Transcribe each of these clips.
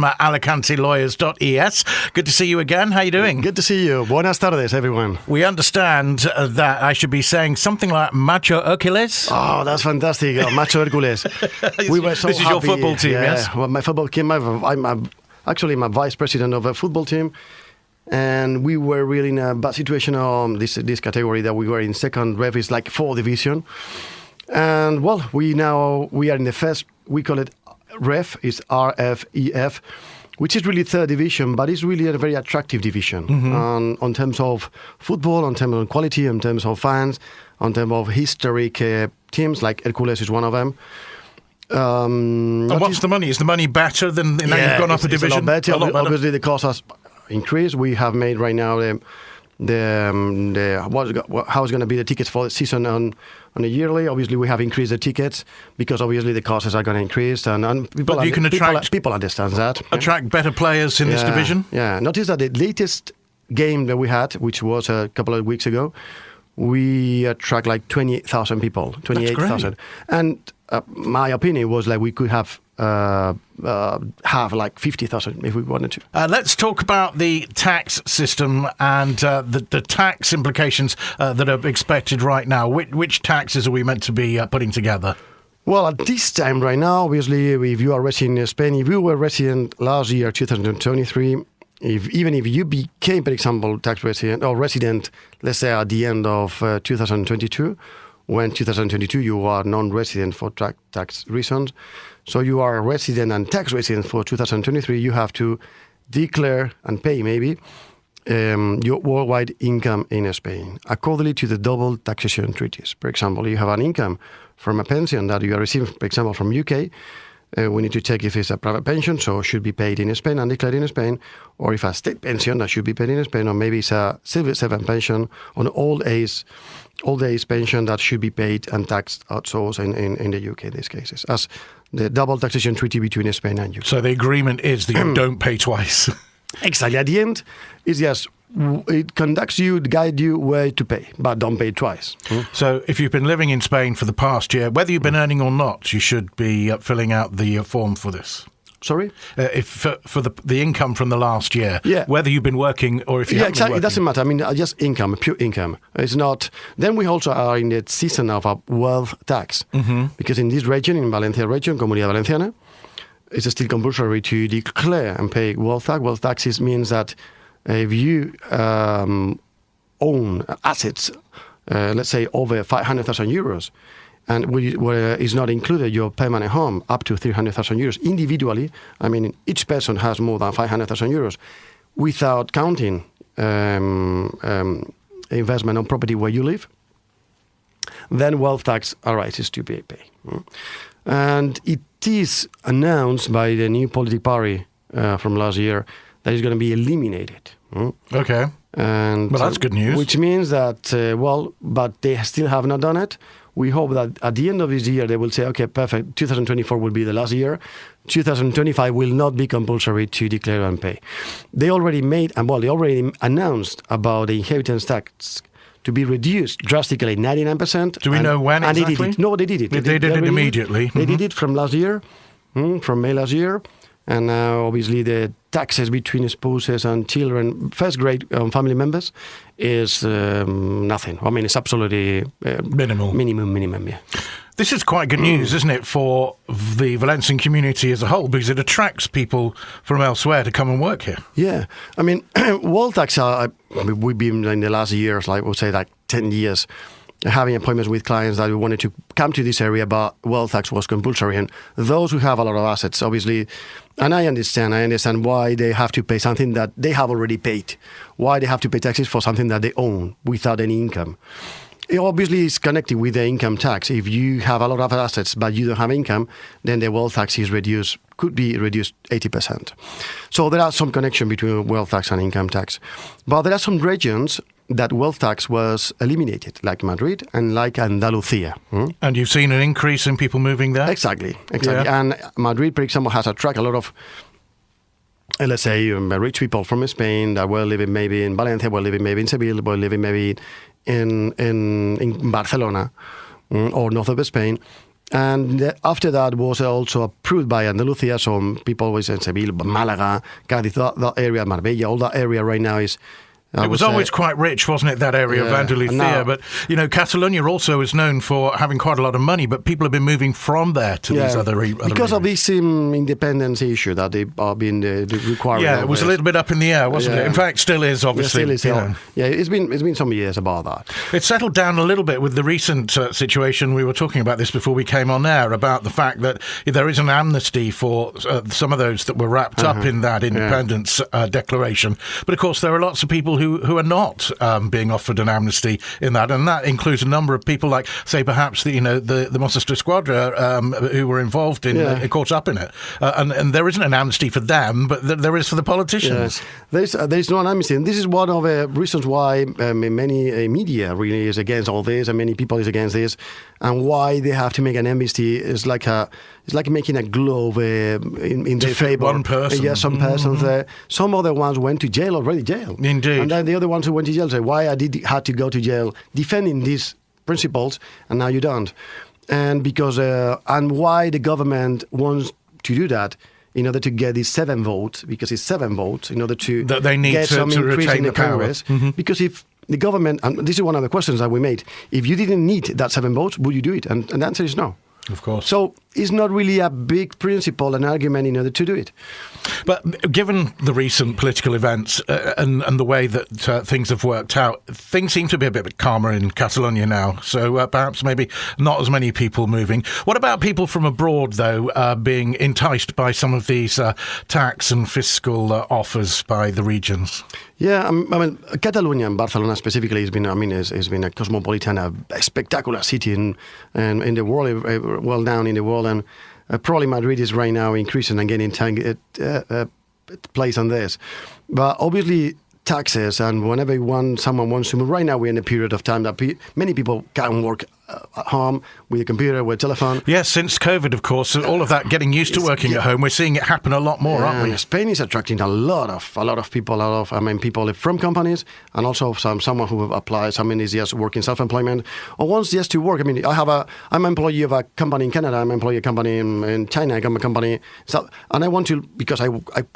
from AlicanteLawyers.es. Good to see you again. How are you doing? Good to see you. Buenas tardes, everyone. We understand that I should be saying something like Macho Hercules. Oh, that's fantastic. Macho Hercules. We were so This is happy. your football team, yes? Well, my football team, I'm vice president of a football team. And we were really in a bad situation on this category that we were in second ref is like 4th division. And well, we are in the first, we call it ref, it's RFEF, which is really 3rd division, but it's really a very attractive division on terms of football, on terms of quality, in terms of fans, on terms of historic teams, like Hercules is one of them. And what's the money? Is the money better than now you've gone up a division? It's a lot better. A lot better. Obviously, the cost has increased. We have made right now how is going to be the tickets for the season on a yearly. Obviously, we have increased the tickets because obviously the costs are going to increase, and people understand that. Attract better players in this division. Yeah, notice that the latest game that we had, which was a couple of weeks ago, we attract like 28,000 people. 28,000, and my opinion was like we could have like 50,000 if we wanted to. Let's talk about the tax system and the tax implications that are expected right now. Which taxes are we meant to be putting together? Well, at this time right now, obviously, if you are resident in Spain, if you were resident last year, 2023, even if you became, for example, tax resident or resident, let's say at the end of 2022, when 2022 you are non-resident for tax reasons, so you are a resident and tax resident for 2023, you have to declare and pay maybe your worldwide income in Spain, accordingly to the double taxation treaties. For example, you have an income from a pension that you are receiving, for example, from UK, we need to check if it's a private pension, so it should be paid in Spain and declared in Spain, or if a state pension that should be paid in Spain, or maybe it's a civil servant pension on old age pension that should be paid and taxed also in the UK in these cases, as the double taxation treaty between Spain and UK. So the agreement is that you don't pay twice. Exactly. At the end, it's yes, it conducts you, guide you where to pay, but don't pay twice. So if you've been living in Spain for the past year, whether you've been earning or not, you should be filling out the form for this. Sorry? If for the income from the last year, yeah. Whether you've been working or if you haven't exactly. been working. It doesn't matter. I mean, just income, pure income. It's not. Then we also are in the season of a wealth tax, because in this region, in Valencia region, Comunidad Valenciana, it's still compulsory to declare and pay wealth tax. Wealth taxes means that if you own assets, let's say over 500,000 euros, and where is not included your permanent home up to 300,000 euros individually, I mean, each person has more than 500,000 euros, without counting investment on property where you live, then wealth tax arises to be paid. And it is announced by the new political party from last year that is going to be eliminated. Okay. And well, that's good news. Which means that, but they still have not done it. We hope that at the end of this year, they will say, okay, perfect, 2024 will be the last year. 2025 will not be compulsory to declare and pay. They already announced about the inheritance tax to be reduced drastically, 99%. Do we know when and exactly? They did it. No, they did it. They did it immediately. They did it from last year, from May last year. And now, obviously, the taxes between spouses and children, first grade family members, is nothing. I mean, it's absolutely minimum, yeah. This is quite good news, isn't it, for the Valencian community as a whole, because it attracts people from elsewhere to come and work here. Yeah. I mean, wealth tax, we've been in the last years, like we'll say, like 10 years, having appointments with clients that wanted to come to this area, but wealth tax was compulsory. And those who have a lot of assets, obviously, and I understand why they have to pay something that they have already paid, why they have to pay taxes for something that they own without any income. It obviously is connected with the income tax. If you have a lot of assets but you don't have income, then the wealth tax could be reduced 80%. So there are some connection between wealth tax and income tax. But there are some regions that wealth tax was eliminated, like Madrid and like Andalusia. And you've seen an increase in people moving there? Exactly. Yeah. And Madrid, for example, has attracted a lot of, let's say, rich people from Spain that were living maybe in Valencia, were living maybe in Seville, were living maybe in Barcelona or north of Spain. And after that was also approved by Andalusia. So people always say Seville, Malaga, Cádiz, that area, Marbella, all that area right now is. It was always quite rich, wasn't it, that area of Andalusia? But, Catalonia also is known for having quite a lot of money, but people have been moving from there to these other because of this independence issue that they are being required. Yeah, it was a little bit up in the air, wasn't it? In fact, still is, obviously. Yeah, still is. Yeah, it's been some years about that. It settled down a little bit with the recent situation. We were talking about this before we came on air, about the fact that there is an amnesty for some of those that were wrapped up in that independence declaration. But, of course, there are lots of people who are not being offered an amnesty in that, and that includes a number of people like, say, perhaps the Mossos de Squadra who were involved in, caught up in it, and there isn't an amnesty for them, but there is for the politicians. There's no amnesty, and this is one of the reasons why many media really is against all this, and many people is against this, and why they have to make an amnesty is like making a glove in their favor. One person. Yeah, some persons. Some other ones went to jail already. Indeed. And then the other ones who went to jail say, why I had to go to jail defending these principles, and now you don't. And because and why the government wants to do that in order to get these 7 votes, because it's 7 votes in order to that they need get to some increase retain in the power. Congress. Because if the government, and this is one of the questions that we made, if you didn't need that 7 votes, would you do it? And the answer is no. Of course. So it's not really a big principle, an argument in order to do it. But given the recent political events and the way that things have worked out, things seem to be a bit calmer in Catalonia now. So perhaps maybe not as many people moving. What about people from abroad, though, being enticed by some of these tax and fiscal offers by the regions? Yeah, I mean, Catalonia and Barcelona specifically has been a cosmopolitan, a spectacular city in the world, well known in the world, and probably Madrid is right now increasing and getting place on this. But obviously, taxes, and whenever someone wants to move, right now we're in a period of time that many people can work at home with a computer, with a telephone. Yes, since COVID, of course, all of that, getting used to working at home, we're seeing it happen a lot more, aren't we? Spain is attracting a lot of people, people from companies, and also someone who applies, is just working self-employment, or wants just to work. I'm an employee of a company in Canada, I'm an employee of a company in China, I'm a company, and I want to, because I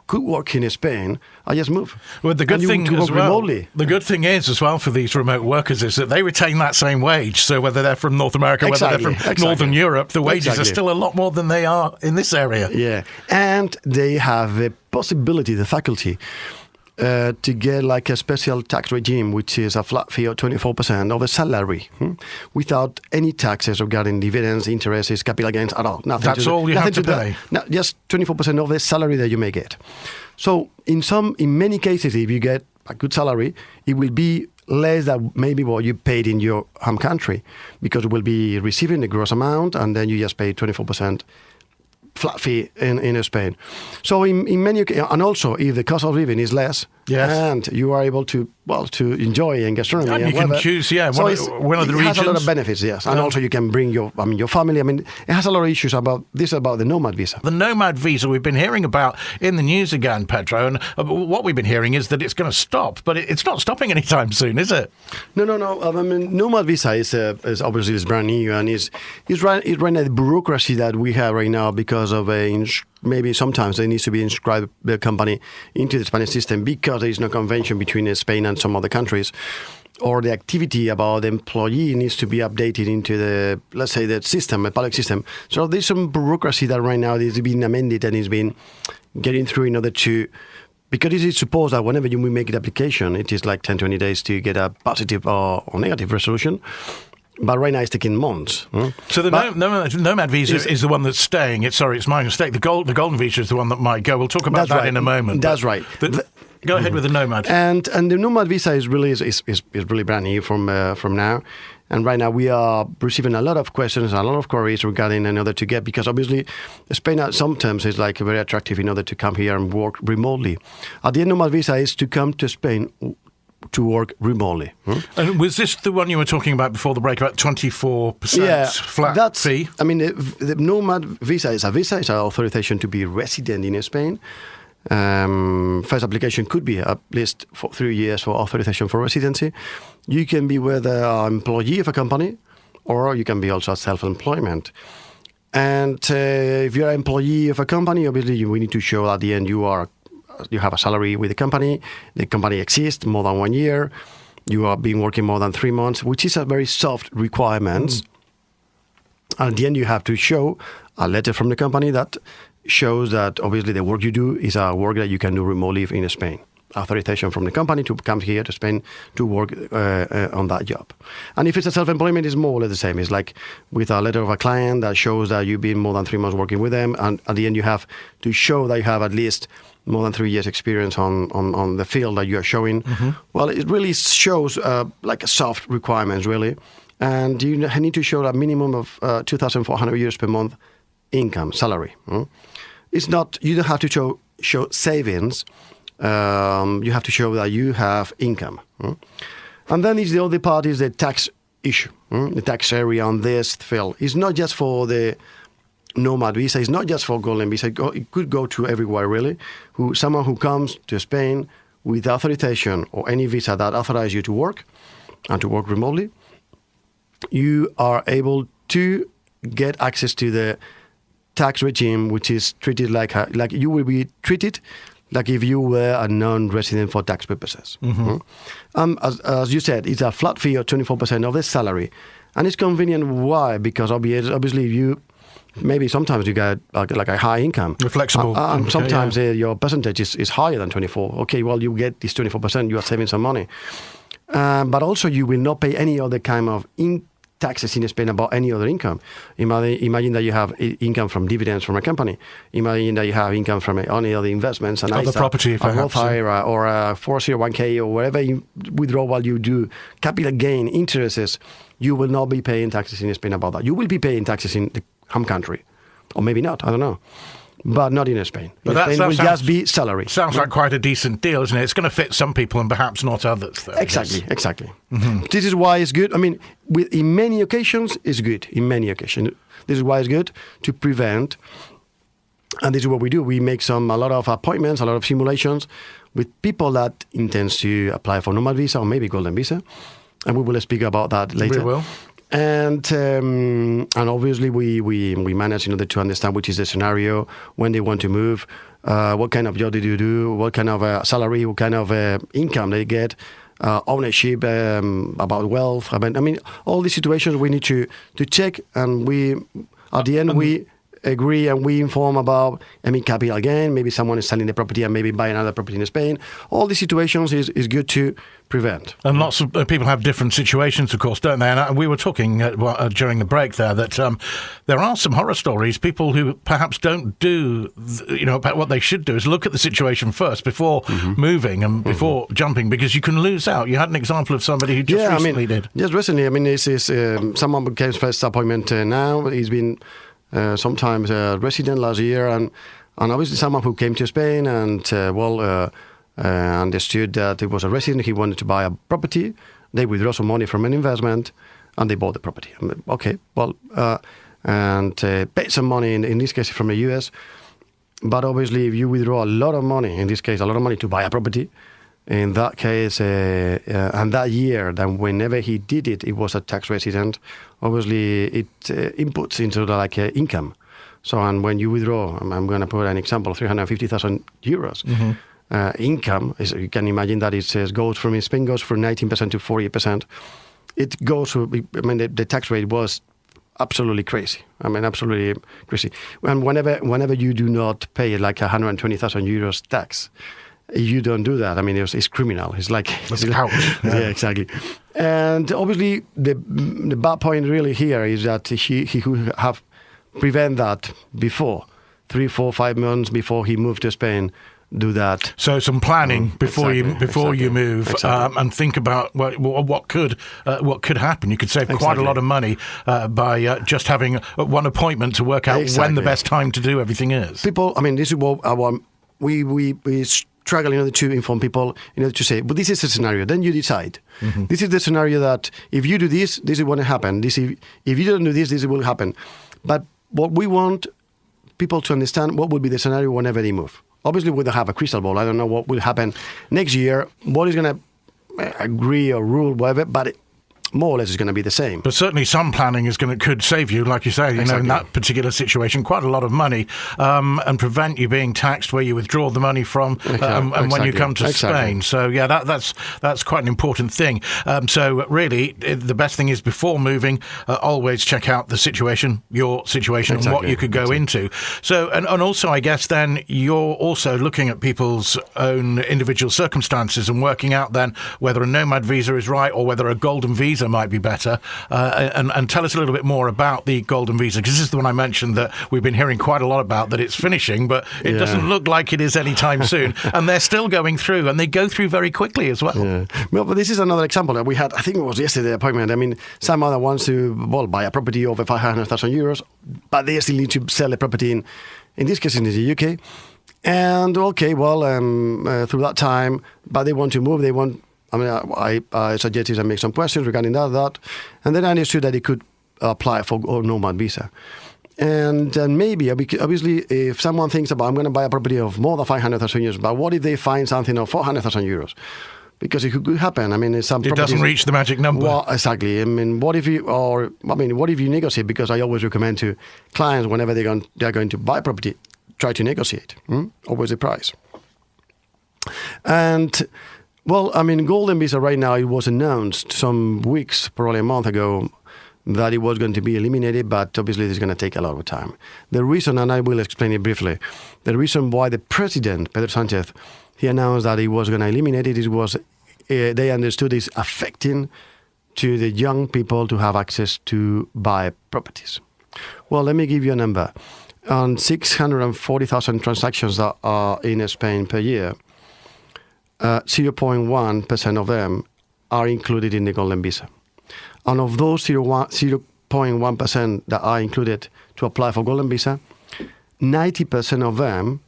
could work in Spain, I just move. Well, the good thing as well, remotely. The good thing is as well for these remote workers is that they retain that same wage. So whether they're from North America, whether they're from Northern Europe, the wages are still a lot more than they are in this area. Yeah, and they have the possibility, the faculty, to get like a special tax regime, which is a flat fee of 24% of a salary, without any taxes regarding dividends, interests, capital gains at all. That's all you have to pay. Just 24% of the salary that you may get. So in many cases, if you get a good salary, it will be less than maybe what you paid in your home country, because you will be receiving the gross amount, and then you just pay 24% flat fee in Spain. So in many, and also if the cost of living is less, and you are able to enjoy in gastronomy, and you can choose, one of the regions. It has a lot of benefits, yes, and also you can bring your family. It has a lot of issues about the Nomad visa. The Nomad visa we've been hearing about in the news again, Pedro, and what we've been hearing is that it's going to stop, but it's not stopping anytime soon, is it? No. Nomad visa is obviously brand new, and is right now the bureaucracy that we have right now because of maybe sometimes there needs to be inscribed the company into the Spanish system because there is no convention between Spain and some other countries, or the activity about the employee needs to be updated into the, let's say, the system, a public system. So there's some bureaucracy that right now is being amended and is being getting through in order to, because it is supposed that whenever you make an application, it is like 10-20 days to get a positive or negative resolution. But right now it's taking months. So the Nomad visa is the one that's staying. It's my mistake. The Golden visa is the one that might go. We'll talk about that in a moment. That's right. Go ahead with the Nomad. And the Nomad visa is really brand new from now. And right now we are receiving a lot of questions, a lot of queries regarding in order to get, because obviously Spain sometimes is like very attractive in order to come here and work remotely. At the end, Nomad visa is to come to Spain to work remotely. And was this the one you were talking about before the break, about 24% flat fee? The Nomad visa is it's an authorization to be resident in Spain. First application could be at least for 3 years for authorization for residency. You can be whether an employee of a company, or you can be also self-employment. And if you're an employee of a company, obviously we need to show at the end you have a salary with the company exists more than 1 year, you have been working more than 3 months, which is a very soft requirements. And at the end you have to show a letter from the company that shows that obviously the work you do is a work that you can do remotely in Spain. Authorization from the company to come here to Spain to work on that job. And if it's a self-employment, it's more or less the same. It's like with a letter of a client that shows that you've been more than 3 months working with them, and at the end you have to show that you have at least more than 3 years experience on the field that you are showing. Well, it really shows like a soft requirements, really. And you need to show a minimum of 2,400 euros per month income, salary. It's not, you don't have to show savings. You have to show that you have income. And then the other part is the tax issue. The tax area on this field. It's not just for the Nomad visa, it's not just for Golden visa, it could go to everywhere really. Someone who comes to Spain with authorization or any visa that authorizes you to work and to work remotely, you are able to get access to the tax regime, which is treated like you will be treated like if you were a non-resident for tax purposes. As you said, it's a flat fee of 24% of the salary. And it's convenient. Why? Because obviously maybe sometimes you get like a high income. You're flexible. And sometimes your percentage is higher than 24. Okay, well, you get this 24%, you are saving some money. But also you will not pay any other kind of taxes in Spain about any other income. Imagine that you have income from dividends from a company. Imagine that you have income from any other investments, and other property, perhaps, or a 401k or wherever you withdraw while you do capital gain interests. You will not be paying taxes in Spain about that. You will be paying taxes in the home country, or maybe not. I don't know. But not in Spain. Spain will just be salary. Sounds like quite a decent deal, isn't it? It's going to fit some people and perhaps not others, though. Exactly. This is why it's good. I mean, in many occasions, it's good. In many occasions. This is why it's good to prevent. And this is what we do. We make a lot of appointments, a lot of simulations with people that intend to apply for Nomad visa or maybe Golden visa. And we will speak about that later. We will. And obviously we manage in order to understand which is the scenario, when they want to move, what kind of job did you do, what kind of salary, what kind of income they get, ownership, about wealth. I mean, all these situations we need to check, and at the end we agree and we inform about capital gain. Maybe someone is selling the property and maybe buying another property in Spain. All these situations is good to prevent. And lots of people have different situations, of course, don't they? And we were talking during the break there that there are some horror stories. People who perhaps don't do, what they should do is look at the situation first before moving and before jumping, because you can lose out. You had an example of somebody who just recently did. Just recently. I mean, this is someone became first appointment now. He's been sometimes a resident last year, and obviously someone who came to Spain and understood that it was a resident. He wanted to buy a property. They withdraw some money from an investment, and they bought the property. Okay, well, and paid some money in this case from the US. But obviously, if you withdraw a lot of money, in this case, a lot of money to buy a property, in that case, and that year, then whenever he did it, it was a tax resident. Obviously, it inputs into the income. So, and when you withdraw, I'm going to put an example, 350,000 euros income. You can imagine that it goes from, in Spain goes from 19% to 40%. It goes to, the tax rate was absolutely crazy. Absolutely crazy. And whenever you do not pay like 120,000 euros tax, you don't do that. It's criminal. It's like ouch. Yeah, exactly. And obviously, the bad point really here is that he could have prevent that before 3, 4, 5 months before he moved to Spain. Do that. So some planning before you move, and think about what could happen. You could save quite a lot of money by just having one appointment to work out when the best time to do everything is. People, this is what we struggle in order to inform people, in order to say, but this is the scenario. Then you decide. This is the scenario that if you do this is what will happen. If you don't do this will happen. But what we want people to understand, what will be the scenario whenever they move. Obviously, we don't have a crystal ball. I don't know what will happen next year, what is going to agree or rule, whatever. But more or less is going to be the same. But certainly some planning could save you, like you say, Exactly. in that particular situation, quite a lot of money, and prevent you being taxed where you withdraw the money from, and when you come to Spain. So yeah, that's quite an important thing. So really, the best thing is before moving, always check out the situation, your situation, and what you could go into. So and also, I guess then you're also looking at people's own individual circumstances and working out then whether a Nomad visa is right or whether a golden visa might be better. And tell us a little bit more about the golden visa, because this is the one I mentioned that we've been hearing quite a lot about, that it's finishing, but it doesn't look like it is anytime soon. And they're still going through, and they go through very quickly as well. Yeah. Well, but this is another example that we had, I think it was yesterday, appointment. I mean, some other wants to buy a property over 500,000 euros, but they still need to sell a property in this case in the UK. And through that time, but they want to move. I suggested I make some questions regarding that, and then I understood that they could apply for a Nomad visa. And maybe, obviously, if someone thinks about, I'm going to buy a property of more than 500,000 euros, but what if they find something of 400,000 euros? Because it could happen. I mean, it doesn't reach the magic number. Well, exactly. I mean, what if you negotiate? Because I always recommend to clients whenever they're going to buy property, try to negotiate. Always the price. And golden visa right now, it was announced some weeks, probably a month ago, that it was going to be eliminated, but obviously it's going to take a lot of time. The reason, and I will explain it briefly, the reason why the president, Pedro Sánchez, he announced that he was going to eliminate it, they understood it's affecting to the young people to have access to buy properties. Well, let me give you a number. On 640,000 transactions that are in Spain per year, 0.1% of them are included in the golden visa. And of those 0.1% that are included to apply for golden visa, 90% of them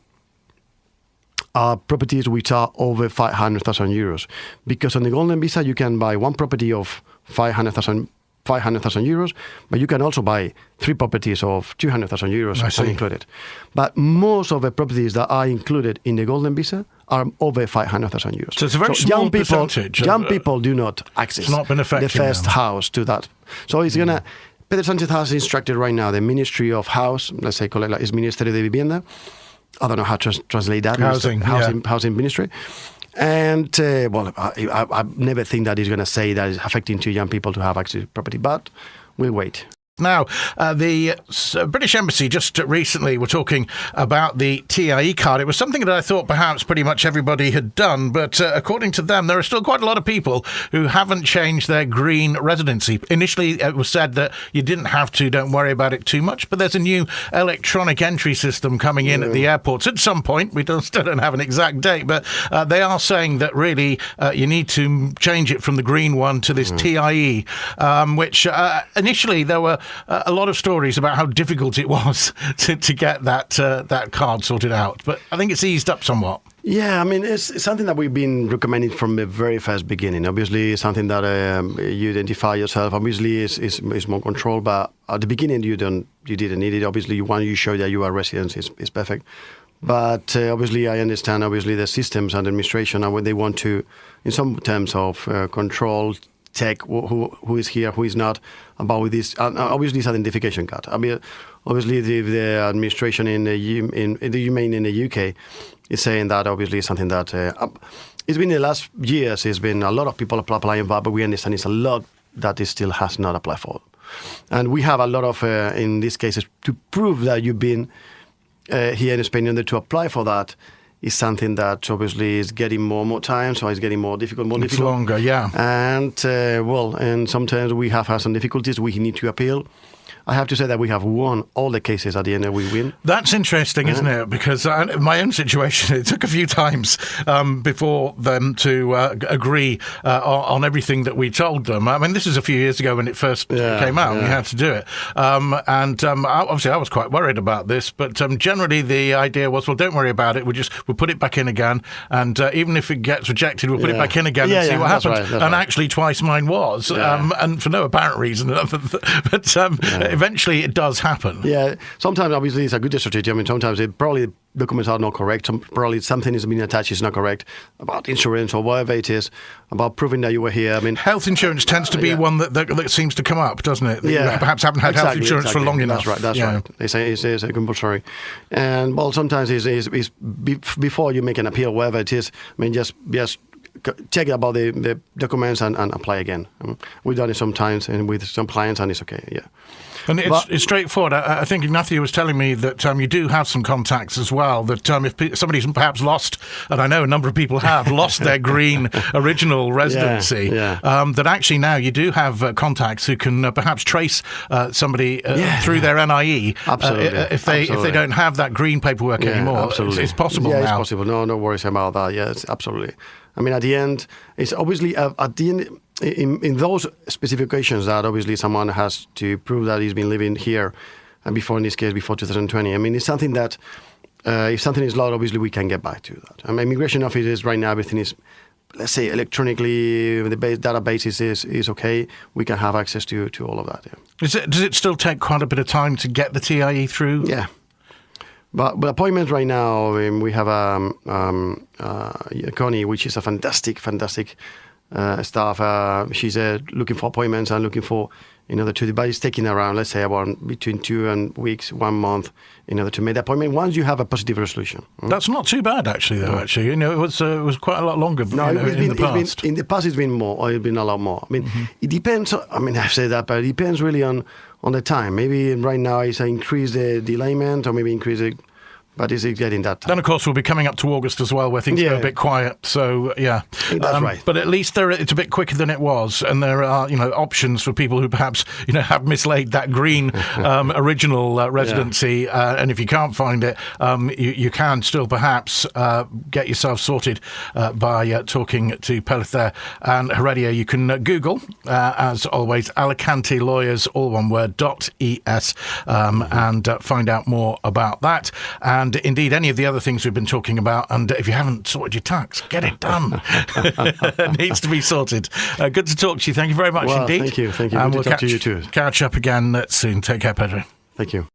are properties which are over 500,000 euros. Because on the golden visa, you can buy one property of 500,000 euros, but you can also buy 3 properties of 200,000 euros included. But most of the properties that are included in the golden visa are over 500,000 euros. So it's a very small percentage. Young people do not access the first house to that. So it's going to... Pedro Sánchez has instructed right now the Ministry of House, let's say is Ministerio de Vivienda. I don't know how to translate that. Housing Ministry. And, I never think that he's going to say that it's affecting to young people to have access to property, but we'll wait. Now, the British Embassy just recently were talking about the TIE card. It was something that I thought perhaps pretty much everybody had done, but according to them, there are still quite a lot of people who haven't changed their green residency. Initially, it was said that you didn't have to, don't worry about it too much, but there's a new electronic entry system coming in at the airports at some point. We still don't have an exact date, but they are saying that really you need to change it from the green one to this TIE, which initially there were a lot of stories about how difficult it was to get that card sorted out. But I think it's eased up somewhat. Yeah, I mean, it's something that we've been recommending from the very first beginning. Obviously, it's something that you identify yourself. Obviously, it's more control, but at the beginning, you didn't need it. Obviously, when you show that you are residents, is perfect. But obviously, I understand, the systems and administration and what they want to, in some terms of control, check who is here, who is not, about this. Obviously, it's identification card. I mean, obviously, the administration in the UK is saying that obviously something that it's been in the last years. It's been a lot of people applying for, but we understand it's a lot that it still has not applied for, and we have a lot of in these cases to prove that you've been here in Spain in order to apply for that. Is something that obviously is getting more and more time, so it's getting more difficult. It's longer, yeah. And and sometimes we have had some difficulties. We need to appeal. I have to say that we have won all the cases. At the end, we win. That's interesting, isn't it? Because my own situation, it took a few times before them to agree on everything that we told them. I mean, this is a few years ago when it first came out. We had to do it. Obviously, I was quite worried about this. But generally, the idea was, well, don't worry about it. We'll put it back in again. And even if it gets rejected, we'll put it back in again and see what happens. Right, actually, twice mine was. And for no apparent reason. But eventually it does happen. Yeah, sometimes obviously it's a good strategy. I mean, sometimes documents are not correct. Probably something is being attached is not correct about insurance or whatever it is, about proving that you were here. I mean, health insurance tends to be one that seems to come up, doesn't it? That you perhaps haven't had health insurance for long enough. That's right. They say it's a compulsory. And well, sometimes it's before you make an appeal, whatever it is. I mean, just check about the documents and apply again. We've done it sometimes and with some clients, and it's okay. Yeah. And it's straightforward. I think Ignacio was telling me that you do have some contacts as well, that if somebody's perhaps lost, and I know a number of people have, lost their green original residency, that actually now you do have contacts who can perhaps trace somebody through their NIE if they don't have that green paperwork anymore. Absolutely. It's possible now. It's possible. No worries about that. Yes, absolutely. I mean, at the end, it's obviously at the end, in those specific occasions that obviously someone has to prove that he's been living here, and before, in this case, before 2020. I mean, it's something that if something is lost, obviously we can get back to that. I mean, immigration offices right now, everything is, let's say, electronically, the database is okay. We can have access to all of that. Yeah. Does it still take quite a bit of time to get the TIE through? Yeah. But appointments right now, we have Connie, which is a fantastic staff. She's looking for appointments and looking for in order to, but it's taking around, let's say, about between 2 weeks, 1 month, in order to make the appointment. Once you have a positive resolution, that's not too bad, actually. Though, actually, it was quite a lot longer. No, in the past. In the past, it's been more, or it's been a lot more. I mean, it depends. I mean, I've said that, but it depends really on the time. Maybe right now it's increase the delayment, or maybe increase it. But is it getting that time? Then, of course, we'll be coming up to August as well, where things go a bit quiet. So, that's right. But at least it's a bit quicker than it was, and there are options for people who perhaps have mislaid that green original residency. And if you can't find it, you can still perhaps get yourself sorted by talking to Pellicer and Heredia. You can Google, as always, Alicante Lawyers, all one word, .es, and find out more about that. And indeed, any of the other things we've been talking about. And if you haven't sorted your tax, get it done. It needs to be sorted. Good to talk to you. Thank you very much indeed. Thank you. And we'll talk to you too. Catch up again soon. Take care, Pedro. Thank you.